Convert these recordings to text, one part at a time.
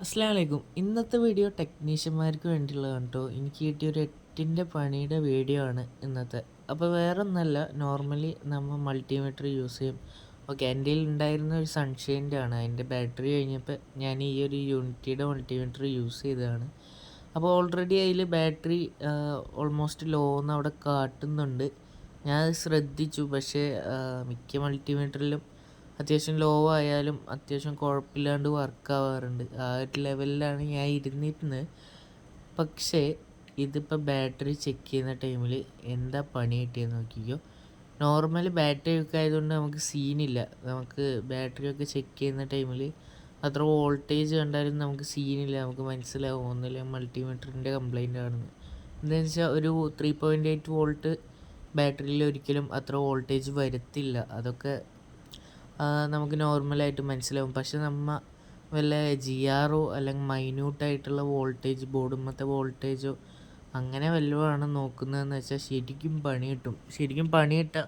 അസ്സലാമു അലൈക്കും. ഇന്നത്തെ വീഡിയോ ടെക്നീഷ്യന്മാർക്ക് വേണ്ടിയുള്ളതാണ് കേട്ടോ. എനിക്ക് കിട്ടിയൊരു 8ൻ്റെ പണിയുടെ വീഡിയോ ആണ് ഇന്നത്തെ. അപ്പോൾ വേറെ ഒന്നല്ല, നോർമലി നമ്മൾ മൾട്ടിമീറ്റർ യൂസ് ചെയ്യും. ഓക്കെ, എൻ്റെ കയ്യിൽ ഉണ്ടായിരുന്ന ഒരു സൺഷൈൻ്റെ ആണ്. അതിൻ്റെ ബാറ്ററി കഴിഞ്ഞപ്പോൾ ഞാൻ ഈ ഒരു യൂണിറ്റിയുടെ മൾട്ടിമീറ്റർ യൂസ് ചെയ്തതാണ്. അപ്പോൾ ഓൾറെഡി അതിൽ ബാറ്ററി ഓൾമോസ്റ്റ് ലോ എന്ന് അവിടെ കാട്ടുന്നുണ്ട്. ഞാനത് ശ്രദ്ധിച്ചു, പക്ഷേ മിക്ക മൾട്ടിമീറ്ററിലും അത്യാവശ്യം ലോ ആയാലും അത്യാവശ്യം കുഴപ്പമില്ലാണ്ട് വർക്ക് ആവാറുണ്ട്. ആ ഒരു ലെവലിലാണ് ഞാൻ ഇരുന്നിരുന്നത്. പക്ഷേ ഇതിപ്പോൾ ബാറ്ററി ചെക്ക് ചെയ്യുന്ന ടൈമിൽ എന്താ പണി കിട്ടിയെന്ന് നോക്കിക്കോ. നോർമൽ ബാറ്ററി ഒക്കെ ആയതുകൊണ്ട് നമുക്ക് സീനില്ല. നമുക്ക് ബാറ്ററി ഒക്കെ ചെക്ക് ചെയ്യുന്ന ടൈമിൽ അത്ര വോൾട്ടേജ് കണ്ടാലും നമുക്ക് സീനില്ല. നമുക്ക് മനസ്സിലാവും ഒന്നുമില്ല മൾട്ടിമീറ്ററിൻ്റെ കംപ്ലൈൻ്റ് ആണെന്ന്. എന്താണെന്ന് വെച്ചാൽ ഒരു 3.8 വോൾട്ട് ബാറ്ററിയിൽ ഒരിക്കലും അത്ര വോൾട്ടേജ് വരത്തില്ല. അതൊക്കെ നമുക്ക് നോർമലായിട്ട് മനസ്സിലാവും. പക്ഷെ വല്ല GR അല്ലെങ്കിൽ മൈന്യൂട്ടായിട്ടുള്ള വോൾട്ടേജ് ബോർഡുമ്മത്തെ വോൾട്ടേജോ അങ്ങനെ വല്ലതുമാണ് നോക്കുന്നതെന്ന് വെച്ചാൽ ശരിക്കും പണി കിട്ടും. ശരിക്കും പണി കിട്ടുക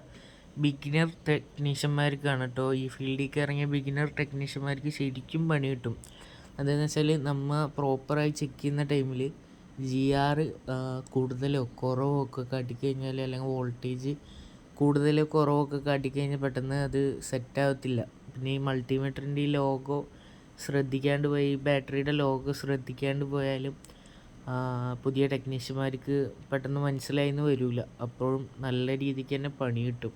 ബിഗിനർ ടെക്നീഷ്യന്മാർക്കാണ് കേട്ടോ. ഈ ഫീൽഡിലേക്ക് ഇറങ്ങിയ ബിഗിനർ ടെക്നീഷ്യന്മാർക്ക് ശരിക്കും പണി കിട്ടും. അതെന്ന് വെച്ചാൽ പ്രോപ്പറായി ചെക്ക് ചെയ്യുന്ന ടൈമിൽ GR കൂടുതലോ കുറവോ ഒക്കെ കാട്ടിക്കഴിഞ്ഞാൽ, അല്ലെങ്കിൽ വോൾട്ടേജ് കൂടുതലോ കുറവൊക്കെ കാട്ടിക്കഴിഞ്ഞാൽ പെട്ടെന്ന് അത് സെറ്റാകത്തില്ല. പിന്നെ ഈ മൾട്ടിമീറ്ററിൻ്റെ ഈ ലോഗോ ശ്രദ്ധിക്കാണ്ട് പോയി, ബാറ്ററിയുടെ ലോഗോ ശ്രദ്ധിക്കാണ്ട് പോയാലും പുതിയ ടെക്നീഷ്യന്മാർക്ക് പെട്ടെന്ന് മനസ്സിലായിന്ന് വരില്ല. അപ്പോഴും നല്ല രീതിക്ക് തന്നെ പണി കിട്ടും.